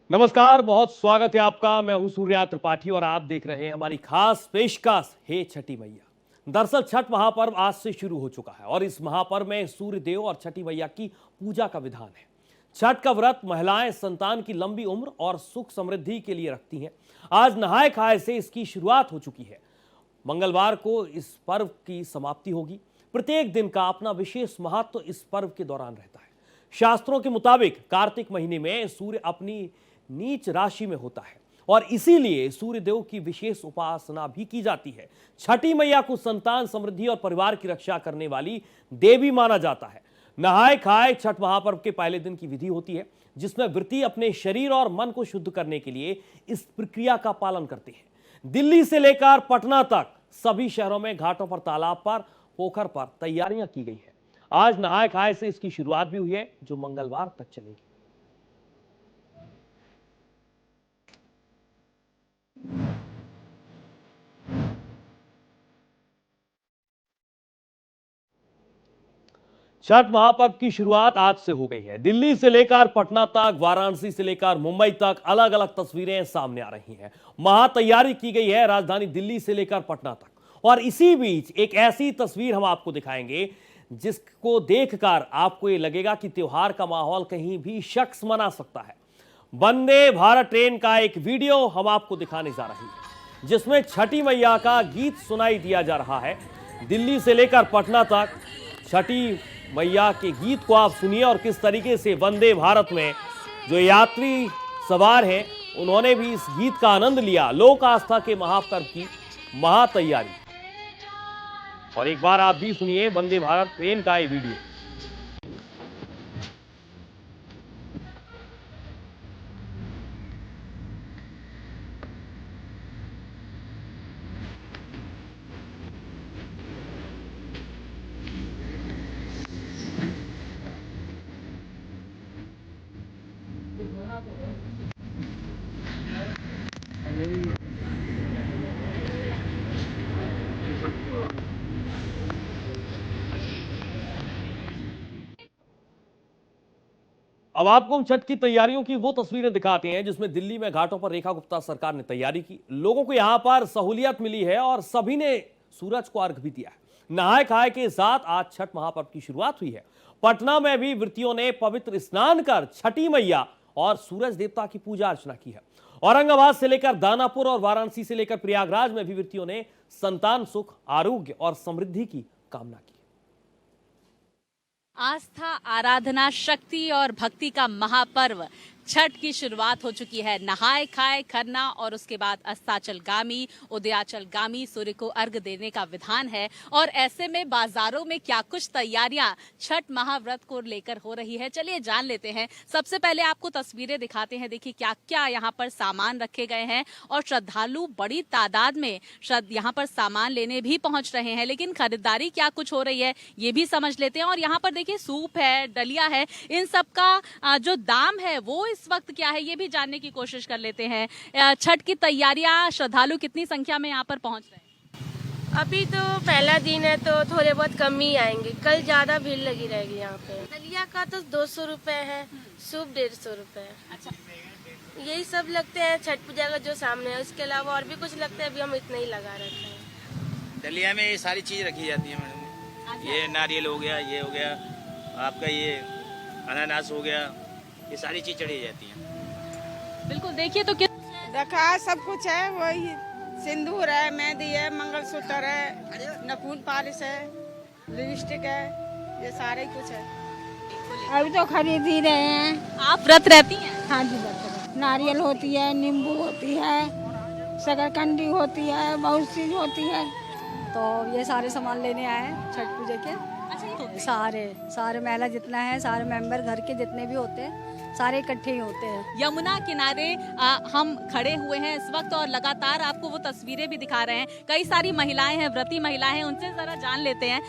नमस्कार, बहुत स्वागत है आपका। मैं हूं सूर्या त्रिपाठी और आप देख रहे हैं हमारी खास पेशकश हे छठी मैया। दरअसल छठ महापर्व आज से शुरू हो चुका है और इस महापर्व में सूर्य देव और छठी मैया की पूजा का विधान है। छठ का व्रत महिलाएं संतान की लंबी उम्र और सुख समृद्धि के लिए रखती हैं। आज नहाय खाए से इसकी शुरुआत हो चुकी है। मंगलवार को इस पर्व की समाप्ति होगी। प्रत्येक दिन का अपना विशेष महत्व इस पर्व के दौरान रहता है। शास्त्रों के मुताबिक कार्तिक महीने में सूर्य अपनी नीच राशि में होता है और इसीलिए सूर्य देव की विशेष उपासना भी की जाती है। छठी मैया को संतान समृद्धि और परिवार की रक्षा करने वाली देवी माना जाता है। नहाय खाए छठ महापर्व के पहले दिन की विधि होती है, जिसमें व्रती अपने शरीर और मन को शुद्ध करने के लिए इस प्रक्रिया का पालन करते हैं। दिल्ली से लेकर पटना तक सभी शहरों में घाटों पर, तालाब पर, पोखर पर तैयारियां की गई है। आज नहाय खाए से इसकी शुरुआत भी हुई है, जो मंगलवार तक चलेगी। छठ महापर्व की शुरुआत आज से हो गई है। दिल्ली से लेकर पटना तक, वाराणसी से लेकर मुंबई तक अलग अलग तस्वीरें सामने आ रही हैं। महा तैयारी की गई है राजधानी दिल्ली से लेकर पटना तक। और इसी बीच एक ऐसी तस्वीर हम आपको दिखाएंगे जिसको देखकर आपको ये लगेगा कि त्योहार का माहौल कहीं भी शख्स मना सकता है। वंदे भारत ट्रेन का एक वीडियो हम आपको दिखाने जा रही है, जिसमें छठी मैया का गीत सुनाई दिया जा रहा है। दिल्ली से लेकर पटना तक छठी मैया के गीत को आप सुनिए और किस तरीके से वंदे भारत में जो यात्री सवार हैं उन्होंने भी इस गीत का आनंद लिया। लोक आस्था के महापर्व की महा तैयारी। और एक बार आप भी सुनिए वंदे भारत ट्रेन का ये वीडियो। अब आपको हम छठ की तैयारियों की वो तस्वीरें दिखाते हैं जिसमें दिल्ली में घाटों पर रेखा गुप्ता सरकार ने तैयारी की। लोगों को यहां पर सहूलियत मिली है और सभी ने सूरज को अर्घ भी दिया है। नहाय खाए के साथ आज छठ महापर्व की शुरुआत हुई है। पटना में भी व्रतियों ने पवित्र स्नान कर छठी मैया और सूरज देवता की पूजा अर्चना की है। औरंगाबाद से लेकर दानापुर और वाराणसी से लेकर प्रयागराज में भी व्रतियों ने संतान सुख, आरोग्य और समृद्धि की कामना की। आस्था, आराधना, शक्ति और भक्ति का महापर्व छठ की शुरुआत हो चुकी है। नहाय खाए खरना और उसके बाद अस्ताचलगामी, उदयाचलगामी सूर्य को अर्घ देने का विधान है। और ऐसे में बाजारों में क्या कुछ तैयारियां छठ महाव्रत को लेकर हो रही है, चलिए जान लेते हैं। सबसे पहले आपको तस्वीरें दिखाते हैं। देखिए क्या क्या यहाँ पर सामान रखे गए हैं और श्रद्धालु बड़ी तादाद में यहाँ पर सामान लेने भी पहुंच रहे हैं। लेकिन खरीदारी क्या कुछ हो रही है ये भी समझ लेते हैं। और यहाँ पर देखिए सूप है, डलिया है, इन सब का जो दाम है वो इस वक्त क्या है ये भी जानने की कोशिश कर लेते हैं। छठ की तैयारियां, श्रद्धालु कितनी संख्या में यहाँ पर पहुंच रहे हैं? अभी तो पहला दिन है तो थोड़े बहुत कम ही आएंगे, कल ज्यादा भीड़ लगी रहेगी यहाँ पे। दलिया का तो 200 रुपए है, सूप 150 रुपए। अच्छा, यही सब लगते हैं छठ पूजा का जो सामने है। उसके अलावा और भी कुछ लगता है, अभी हम इतना ही लगा रखे हैं। दलिया में ये सारी चीज रखी जाती है मैडम। अच्छा। ये नारियल हो गया, ये हो गया आपका, ये अनानास हो गया, ये सारी चीज चढ़ी जाती है। बिल्कुल, देखिए तो रखा सब कुछ है। वही सिंदूर है, मेहंदी है, मंगलसूत्र है, नखून पालिश है, लिपस्टिक है, ये सारे कुछ है। अभी तो खरीद ही रहे हैं। आप व्रत रहती हैं? हाँ जी, व्रत। नारियल होती है, नींबू होती है, शकरकंदी होती है, बहुत चीज होती है। तो ये सारे सामान लेने आए हैं छठ पूजा के। सारे महिला जितना है, सारे मेंबर घर के जितने भी होते हैं सारे इकट्ठे ही होते हैं। यमुना किनारे हम खड़े हुए हैं इस वक्त और लगातार आपको वो तस्वीरें भी दिखा रहे हैं। कई सारी महिलाएं हैं, व्रती महिलाएं हैं, उनसे जरा जान लेते हैं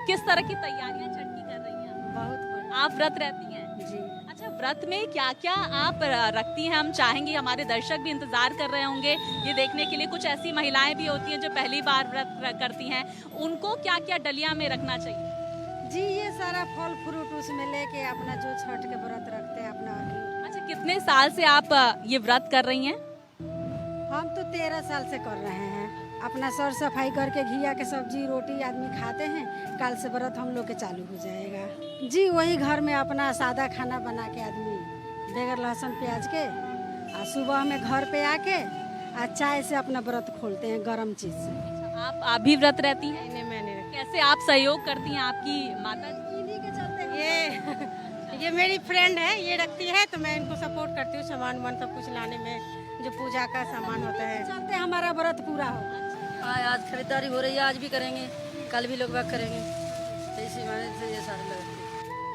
किस तरह की तैयारियां छठ की कर रही हैं। बहुत आप व्रत रहती हैं जी। अच्छा, व्रत में क्या क्या आप रखती हैं? हम चाहेंगे, हमारे दर्शक भी इंतजार कर रहे होंगे ये देखने के लिए। कुछ ऐसी महिलाएं भी होती हैं जो पहली बार व्रत करती हैं, उनको क्या क्या डलिया में रखना चाहिए? जी, ये सारा फल फ्रूट उसमें लेके अपना जो छठ के व्रत रखते हैं अपना। अच्छा, कितने साल से आप ये व्रत कर रही हैं? हम तो 13 साल से कर रहे हैं। अपना सर सफाई करके घिया के सब्जी रोटी आदमी खाते हैं। कल से व्रत हम लोग के चालू हो जाएगा जी। वही घर में अपना सादा खाना बना के आदमी बगैर लहसुन प्याज के, और सुबह में घर पे आके और चाय से अपना व्रत खोलते हैं गर्म चीज से। आप भी व्रत रहती हैं? नहीं, मैंने कैसे आप सहयोग करती हैं आपकी माता जी? इन्हीं के चलते ये मेरी फ्रेंड है, ये रखती है तो मैं इनको सपोर्ट करती हूँ सामान वामान सब कुछ लाने में, जो पूजा का सामान होता है। चलते हमारा व्रत पूरा हो। आज खरीदारी हो रही है, आज भी करेंगे, कल भी लोग बाग करेंगे, तो इसी माने से ये सारे लोग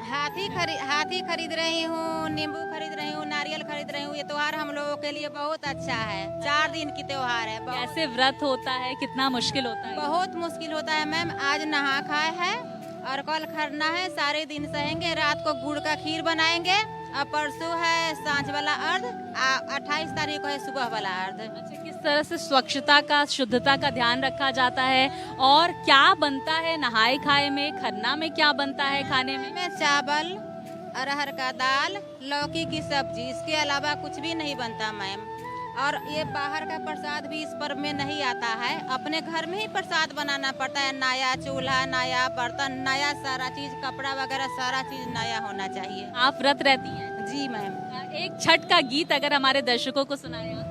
हाथी खरीद रही हूँ, नींबू खरीद रही हूँ, नारियल खरीद रही हूँ। ये त्योहार हम लोगों के लिए बहुत अच्छा है। 4 दिन की त्योहार है। कैसे व्रत होता है, कितना मुश्किल होता है? बहुत मुश्किल होता है मैम। आज नहा खाए है और कल खरना है, सारे दिन सहेंगे। रात को गुड़ का खीर बनाएंगे और परसों है सांझ वाला अर्घ, 28 तारीख को है सुबह वाला अर्घ। अच्छा, किस तरह से स्वच्छता का, शुद्धता का ध्यान रखा जाता है और क्या बनता है नहाए खाए में, खरना में क्या बनता है खाने में? में चावल, अरहर का दाल, लौकी की सब्जी, इसके अलावा कुछ भी नहीं बनता मैम। और ये बाहर का प्रसाद भी इस पर्व में नहीं आता है। अपने घर में ही प्रसाद बनाना पड़ता है। नया चूल्हा, नया बर्तन, नया सारा चीज, कपड़ा वगैरह सारा चीज नया होना चाहिए। आप व्रत रहती हैं? जी मैम। एक छठ का गीत अगर हमारे दर्शकों को सुनाए आप।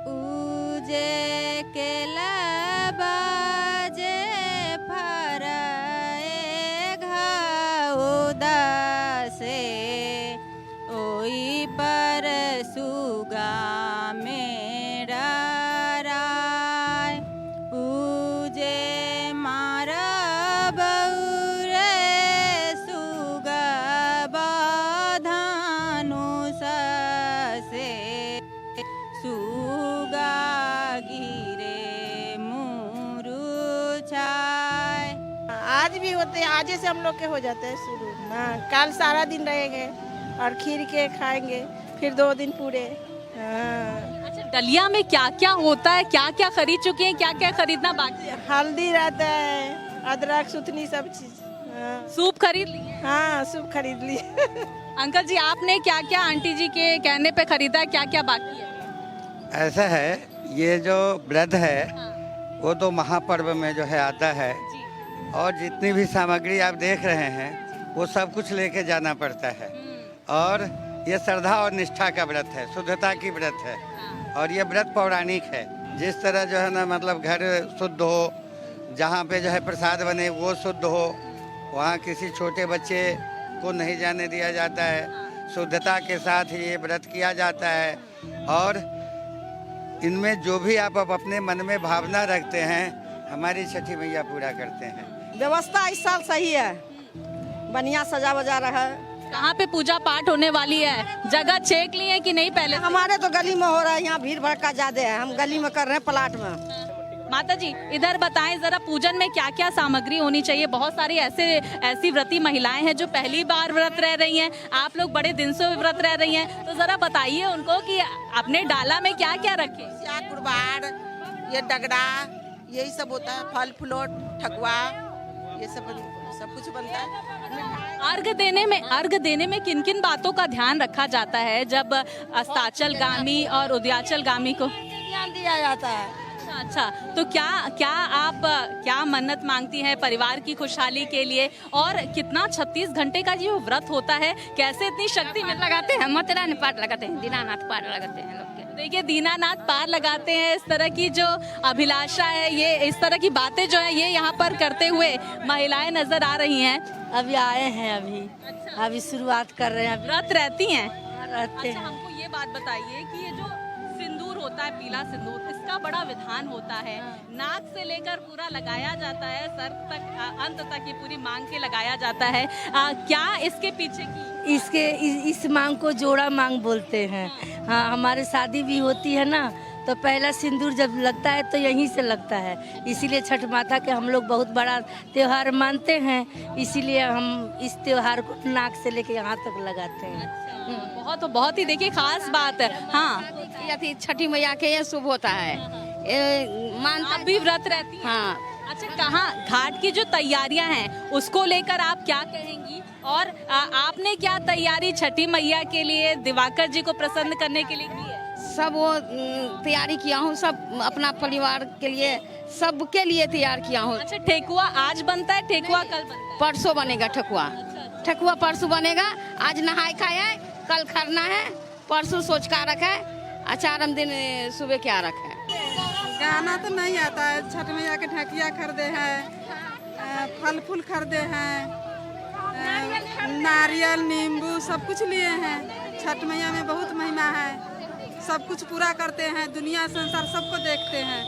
उजे केला बाजे फरए घाउदा से, ओई पर सुगा मेरा राय। उजे मारा बउरे सुगा बाधानु से, सुगा गिरे मुरुछाय। आज भी होते हैं, आज से हम लोग के हो जाते हैं शुरू। हाँ, कल सारा दिन रहेंगे और खीर के खाएंगे, फिर 2 दिन पूरे। हाँ। अच्छा, डलिया में क्या क्या होता है, क्या क्या खरीद चुके हैं, क्या क्या खरीदना बाकी है? हल्दी रहता है, अदरक, सुथनी, सब चीज। हाँ, सूप खरीद लिए? हाँ, सब खरीद लिए। अंकल जी, आपने क्या क्या आंटी जी के कहने पे खरीदा, क्या क्या बाकी है? ऐसा है, ये जो व्रत है वो तो महापर्व में जो है आता है, और जितनी भी सामग्री आप देख रहे हैं वो सब कुछ लेके जाना पड़ता है। और ये श्रद्धा और निष्ठा का व्रत है, शुद्धता की व्रत है, और ये व्रत पौराणिक है। जिस तरह जो है ना, मतलब घर शुद्ध हो, जहाँ पे जो है प्रसाद बने वो शुद्ध हो, वहाँ किसी छोटे बच्चे को नहीं जाने दिया जाता है। शुद्धता के साथ ये व्रत किया जाता है, और इनमें जो भी आप अपने मन में भावना रखते हैं, हमारी छठी मैया पूरा करते हैं। व्यवस्था इस साल सही है, बढ़िया सजा वजा रहा है। कहाँ पे पूजा पाठ होने वाली है? जगह चेक ली है कि नहीं पहले? हमारे तो गली में हो रहा है, यहाँ भीड़ भड़का ज्यादा है, हम गली में कर रहे हैं, प्लाट में। माता जी, इधर बताएं जरा, पूजन में क्या क्या सामग्री होनी चाहिए? बहुत सारी ऐसी व्रती महिलाएं हैं जो पहली बार व्रत रह रही हैं, आप लोग बड़े दिन से व्रत रह रही हैं, तो जरा बताइए उनको कि अपने डाला में क्या क्या रखें। कुरबाड़, ये डगड़ा, यही सब होता है, फल फ्रूट, ठकुआ, ये सब कुछ बनता है। अर्घ देने में किन किन बातों का ध्यान रखा जाता है जब अस्ताचलगामी और उदयाचलगामी को ध्यान दिया जाता है? अच्छा, तो आप क्या मन्नत मांगती हैं परिवार की खुशहाली के लिए? और कितना 36 घंटे का ये व्रत होता है, कैसे इतनी शक्ति में लगाते हैं? मतरानी पाठ लगाते हैं, दीनानाथ पाठ लगाते हैं लोग के। देखिए, दीनानाथ पार लगाते हैं, इस तरह की जो अभिलाषा है, ये इस तरह की बातें जो है ये यहाँ पर करते हुए महिलाएं नजर आ रही हैं। अभी आए हैं, अभी शुरुआत कर रहे हैं। व्रत रहती हैं? रहते अच्छा, हमको ये बात बताइए कि ये जो सिंदूर होता है, पीला सिंदूर, इसका बड़ा विधान होता है। नाक से लेकर पूरा लगाया जाता है, सर तक, अंत तक ये पूरी मांग के लगाया जाता है। क्या इसके पीछे की इस मांग को जोड़ा मांग बोलते हैं। हाँ, हमारे शादी भी होती है ना, तो पहला सिंदूर जब लगता है तो यहीं से लगता है। इसीलिए छठ माता के हम लोग बहुत बड़ा त्योहार मानते हैं, इसीलिए हम इस त्योहार को नाक से लेके यहाँ तक लगाते हैं। बहुत ही देखिए खास बात है। हाँ, छठी मैया के ये शुभ होता है। आप भी व्रत रहती हैं? हाँ, अच्छा, कहाँ घाट की जो तैयारियां हैं उसको लेकर आप क्या कहेंगी, और आपने क्या तैयारी छठी मैया के लिए दिवाकर जी को प्रसन्न करने के लिए की है? सब वो तैयारी किया हूँ, सब अपना परिवार के लिए, सबके लिए तैयार किया हूँ। अच्छा, ठेकुआ आज बनता है, ठेकुआ कल बनता है? परसों बनेगा ठेकुआ। ठेकुआ परसों बनेगा। आज नहाए खाए है, कल खरना है, परसों सोच का रखा है, चारम दिन सुबह क्या रखा है। गाना तो नहीं आता है। छठ मैया के ढकिया खरीदे हैं, फल फूल खरीदे हैं, नारियल नींबू सब कुछ लिए हैं। छठ मैया में बहुत महिमा है, सब कुछ पूरा करते हैं, दुनिया संसार सबको देखते हैं।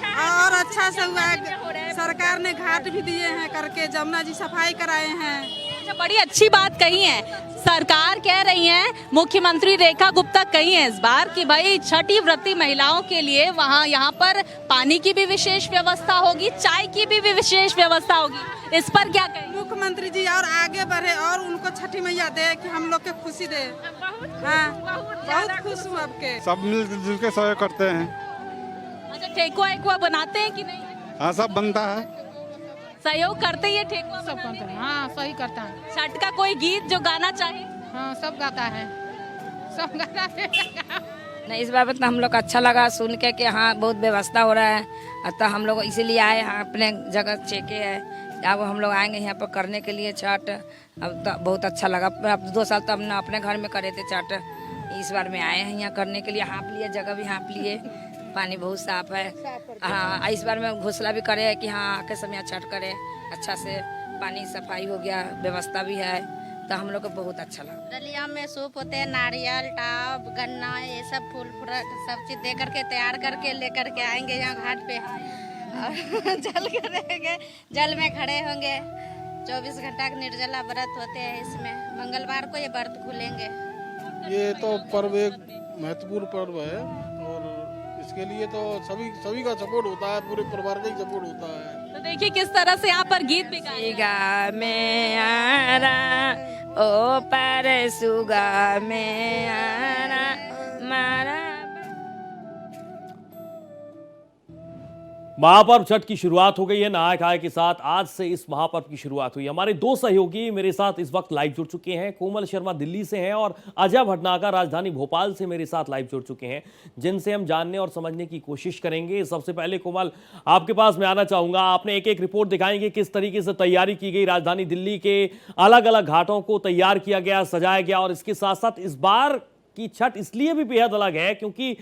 और अच्छा से हुआ है, सरकार ने घाट भी दिए हैं करके, जमुना जी सफाई कराए हैं। अच्छा, बड़ी अच्छी बात कही है। सरकार कह रही है, मुख्यमंत्री रेखा गुप्ता कही है इस बार कि भाई छठी व्रती महिलाओं के लिए वहाँ यहाँ पर पानी की भी विशेष व्यवस्था होगी, चाय की भी विशेष व्यवस्था होगी। इस पर क्या कहें? मुख्यमंत्री जी और आगे बढ़े और उनको छठी मैया दे कि हम लोग के खुशी दे। हाँ, बहुत खुश हूँ आपके। सब मिलजुल के सहयोग करते हैं। अच्छा, ठेकुआ वेकुआ बनाते हैं कि नहीं? हाँ, सब बनता है। सहयोग करते हैं ठेकुआ सब करते हैं। हाँ, सही करता है। छठ का कोई गीत जो गाना चाहे? हाँ, सब गाता है, सब गाता है। नहीं, इस बार तो हम लोग अच्छा लगा सुन के कि हाँ बहुत व्यवस्था हो रहा है, तो हम लोग इसीलिए आए हैं, अपने जगह चेके है। अब हम लोग आएंगे यहाँ पर करने के लिए छठ। अब तो बहुत अच्छा लगा। अब 2 साल तो हमने अपने घर में करे थे छठ, इस बार में आए हैं यहाँ करने के लिए। हाँप लिए, जगह भी हाँप लिए, पानी बहुत साफ है। हाँ, इस बार में घोषणा भी करे कि हाँ आके सब यहाँ छठ करे अच्छा से, पानी सफाई हो गया, व्यवस्था भी है, तो हम लोग को बहुत अच्छा लगा। डलिया में सूप होते हैं, नारियल टाप गन्ना ये सब फूल फ्रूट सब चीज दे करके तैयार करके लेकर के आएंगे यहाँ घाट पे और जल करेंगे, जल में खड़े होंगे। 24 घंटा का निर्जला व्रत होते हैं इसमें। मंगलवार को ये व्रत खुलेंगे। ये तो पर्व एक महत्वपूर्ण पर्व है और इसके लिए तो सभी का सपोर्ट होता है, पूरे परिवार का ही सपोर्ट होता है। तो देखिए किस तरह से यहाँ पर गीत भी गाए। में आरा ओ पर सुगा में आरा मारा। महापर्व छठ की शुरुआत हो गई है। नहाय खाए के साथ आज से इस महापर्व की शुरुआत हुई। हमारे 2 सहयोगी मेरे साथ इस वक्त लाइव जुड़ चुके हैं। कोमल शर्मा दिल्ली से हैं और अजय भटनागर राजधानी भोपाल से मेरे साथ लाइव जुड़ चुके हैं, जिनसे हम जानने और समझने की कोशिश करेंगे। सबसे पहले कोमल, आपके पास मैं आना चाहूंगा। आपने एक एक रिपोर्ट दिखाएंगे किस तरीके से तैयारी की गई, राजधानी दिल्ली के अलग अलग घाटों को तैयार किया गया, सजाया गया, और इसके साथ साथ इस बार की छठ इसलिए भी बेहद अलग है क्योंकि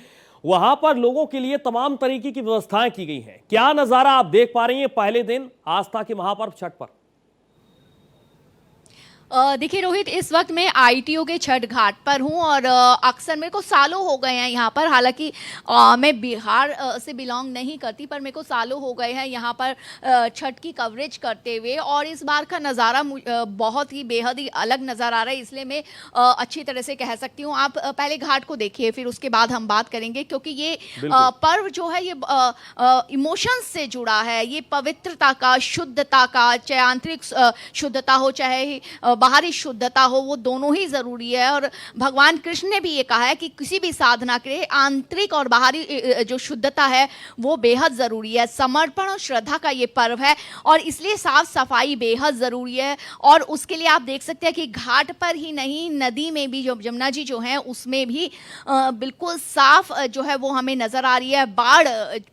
वहां पर लोगों के लिए तमाम तरीके की व्यवस्थाएं की गई हैं। क्या नजारा आप देख पा रही हैं पहले दिन आस्था के महापर्व छठ पर? देखिए रोहित, इस वक्त मैं आईटीओ के छठ घाट पर हूँ और अक्सर मेरे को सालों हो गए हैं यहाँ पर। हालांकि मैं बिहार से बिलोंग नहीं करती, पर मेरे को सालों हो गए हैं यहाँ पर छठ की कवरेज करते हुए, और इस बार का नज़ारा बहुत ही बेहद ही अलग नज़र आ रहा है। इसलिए मैं अच्छी तरह से कह सकती हूँ। आप पहले घाट को देखिए, फिर उसके बाद हम बात करेंगे, क्योंकि ये पर्व जो है ये इमोशंस से जुड़ा है। ये पवित्रता का, शुद्धता का, चाहे आंतरिक शुद्धता हो चाहे बाहरी शुद्धता हो, वो दोनों ही जरूरी है। और भगवान कृष्ण ने भी ये कहा है कि किसी भी साधना के लिए आंतरिक और बाहरी जो शुद्धता है वो बेहद जरूरी है। समर्पण और श्रद्धा का ये पर्व है और इसलिए साफ सफाई बेहद जरूरी है। और उसके लिए आप देख सकते हैं कि घाट पर ही नहीं, नदी में भी, जो जमुना जी जो है उसमें भी बिल्कुल साफ जो है वो हमें नजर आ रही है। बाढ़,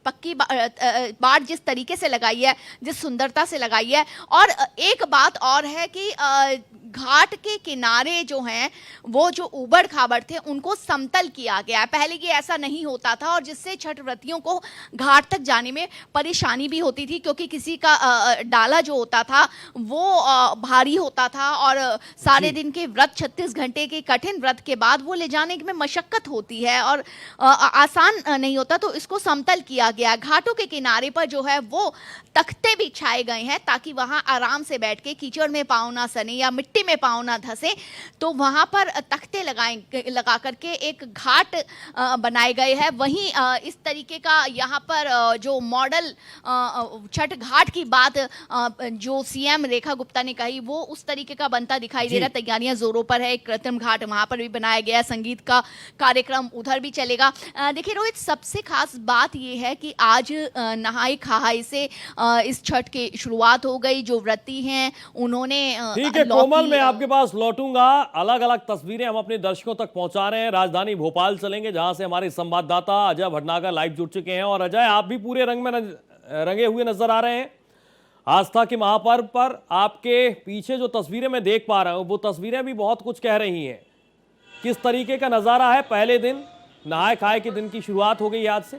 पक्की बाढ़ जिस तरीके से लगाई है, जिस सुंदरता से लगाई है। और एक बात और है कि घाट के किनारे जो हैं वो जो ऊबड़ खाबड़ थे उनको समतल किया गया है। पहले ये ऐसा नहीं होता था और जिससे छठ व्रतियों को घाट तक जाने में परेशानी भी होती थी, क्योंकि किसी का डाला जो होता था वो भारी होता था और सारे दिन के व्रत, 36 घंटे के कठिन व्रत के बाद वो ले जाने में मशक्कत होती है और आसान नहीं होता। तो इसको समतल किया गया। घाटों के किनारे पर जो है वो तख्ते बिछाए गए हैं ताकि वहाँ आराम से बैठ के कीचड़ में पाँव ना सने या मिट्टी मिट्टी में पाँव ना धंसे, तो वहाँ पर तख्ते लगा करके एक घाट बनाए गए हैं। वहीं इस तरीके का यहाँ पर जो मॉडल छठ घाट की बात जो सीएम रेखा गुप्ता ने कही, वो उस तरीके का बनता दिखाई दे रहा है। तैयारियां जोरों पर है। एक कृत्रिम घाट वहां पर भी बनाया गया, संगीत का कार्यक्रम उधर भी चलेगा। देखिए रोहित, सबसे खास बात ये है कि आज नहाई खाई से इस छठ की शुरुआत हो गई। जो व्रती हैं उन्होंने ठीक है कोमल, मैं आपके पास लौटूंगा। अलग अलग तस्वीरें हम अपने दर्शकों तक पहुंचा रहे हैं। राजधानी भोपाल चलेंगे, जहां से हमारे संवाददाता अजय भटनागर लाइव जुड़ चुके हैं। और अजय, आप भी पूरे रंगे हुए नजर आ रहे हैं आस्था के महापर्व पर। आपके पीछे जो तस्वीरें मैं देख पा रहा हूं, वो तस्वीरें भी बहुत कुछ कह रही हैं। किस तरीके का नजारा है? पहले दिन नहाए खाए के दिन की शुरुआत हो गई आज से।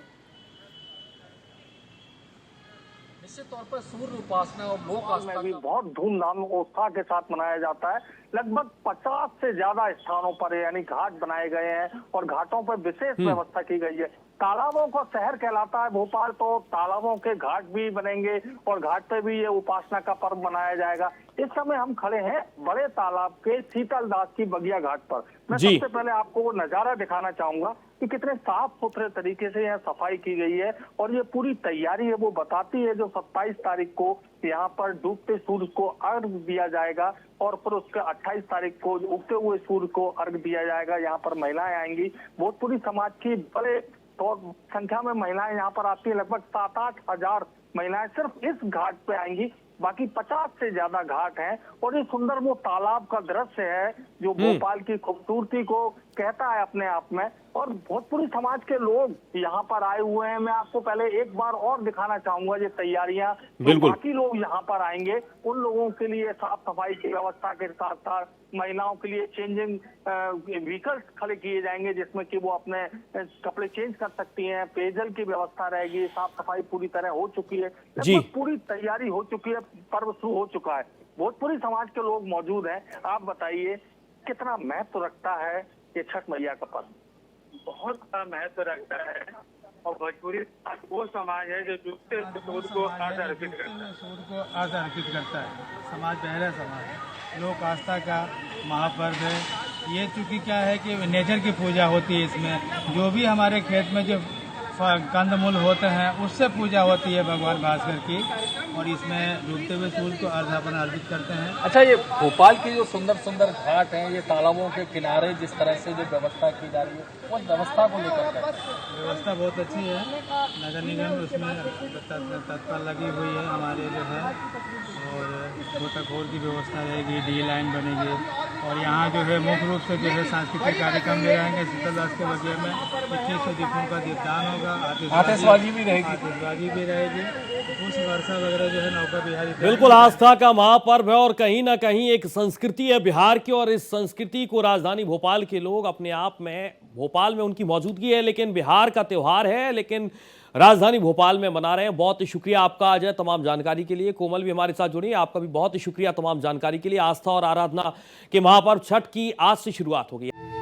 निश्चित तौर पर सूर्य उपासना और लोक आस्था में भी बहुत धूमधाम और उत्साह के साथ मनाया जाता है। लगभग 50 से ज्यादा स्थानों पर यानी घाट बनाए गए हैं और घाटों पर विशेष व्यवस्था की गई है। तालाबों का शहर कहलाता है भोपाल, तो तालाबों के घाट भी बनेंगे और घाट पे भी ये उपासना का पर्व मनाया जाएगा। इस समय हम खड़े हैं बड़े तालाब के शीतल दास की बगिया घाट पर। मैं सबसे पहले आपको वो नजारा दिखाना चाहूंगा कि कितने साफ सुथरे तरीके से यहाँ सफाई की गई है और ये पूरी तैयारी है वो बताती है। जो 27 तारीख को यहाँ पर डूबते सूर्य को अर्घ दिया जाएगा और फिर उसके 28 तारीख को उगते हुए सूर्य को अर्घ दिया जाएगा। यहाँ पर महिलाएं आएंगी, भोजपुरी समाज की बड़े संख्या में महिलाएं यहाँ पर आती है। लगभग 7-8 हजार महिलाएं सिर्फ इस घाट पे आएंगी। बाकी 50 से ज्यादा घाट हैं और ये सुंदर वो तालाब का दृश्य है जो भोपाल की खूबसूरती को कहता है अपने आप में। और भोजपुरी समाज के लोग यहाँ पर आए हुए हैं। मैं आपको पहले एक बार और दिखाना चाहूंगा ये तैयारियां। बाकी लोग यहाँ पर आएंगे, उन लोगों के लिए साफ सफाई की व्यवस्था के साथ साथ महिलाओं के लिए चेंजिंग व्हीकल्स खड़े किए जाएंगे जिसमें कि वो अपने कपड़े चेंज कर सकती हैं। पेयजल की व्यवस्था रहेगी, साफ सफाई पूरी तरह हो चुकी है। लगभग पूरी तैयारी हो चुकी है, पर्व शुरू हो चुका है। भोजपुरी समाज के लोग मौजूद हैं। आप बताइए कितना महत्व रखता है ये छठ मैया का पर्व? बहुत बड़ा महत्व रखता है और भोजपुरी वो समाज है जो डूबते सूर्य को अर्घ अर्पित करता है। सूर्य को अर्घ अर्पित करता है। समाज बहरा समाज है, लोक आस्था का महापर्व है ये। चूँकि क्या है कि नेचर की पूजा होती है इसमें। जो भी हमारे खेत में जो कंदमूल होते हैं उससे पूजा होती है भगवान भास्कर की। और इसमें डूबते हुए सूर्य को अर्घापन अर्पित करते हैं। अच्छा, ये भोपाल की जो सुंदर सुंदर घाट हैं, ये तालाबों के किनारे जिस तरह से जो व्यवस्था की जा रही है, वो व्यवस्था को लेकर व्यवस्था बहुत अच्छी है। नगर निगम उसमें तत्पर लगी हुई है हमारे जो है। और गोताखोर की व्यवस्था रहेगी, डी लाइन बनेगी और यहाँ जो है मुख्य रूप से जो है सांस्कृतिक कार्यक्रम भी रहेंगे। शीतल दास के बगिया में 2100 दीपों का दीपदान होगा, आतिशबाजी भी रहेगी, उस वर्षा वगैरह जो है नौका बिहारी। बिल्कुल आस्था का महापर्व है और कहीं ना कहीं एक संस्कृति है बिहार की। और इस संस्कृति को राजधानी भोपाल के लोग अपने आप में, भोपाल में उनकी मौजूदगी है लेकिन बिहार का त्योहार है, लेकिन राजधानी भोपाल में मना रहे हैं। बहुत शुक्रिया आपका अजय तमाम जानकारी के लिए। कोमल भी हमारे साथ जुड़ी है, आपका भी बहुत शुक्रिया तमाम जानकारी के लिए। आस्था और आराधना के महापर्व छठ की आज से शुरुआत हो गई है।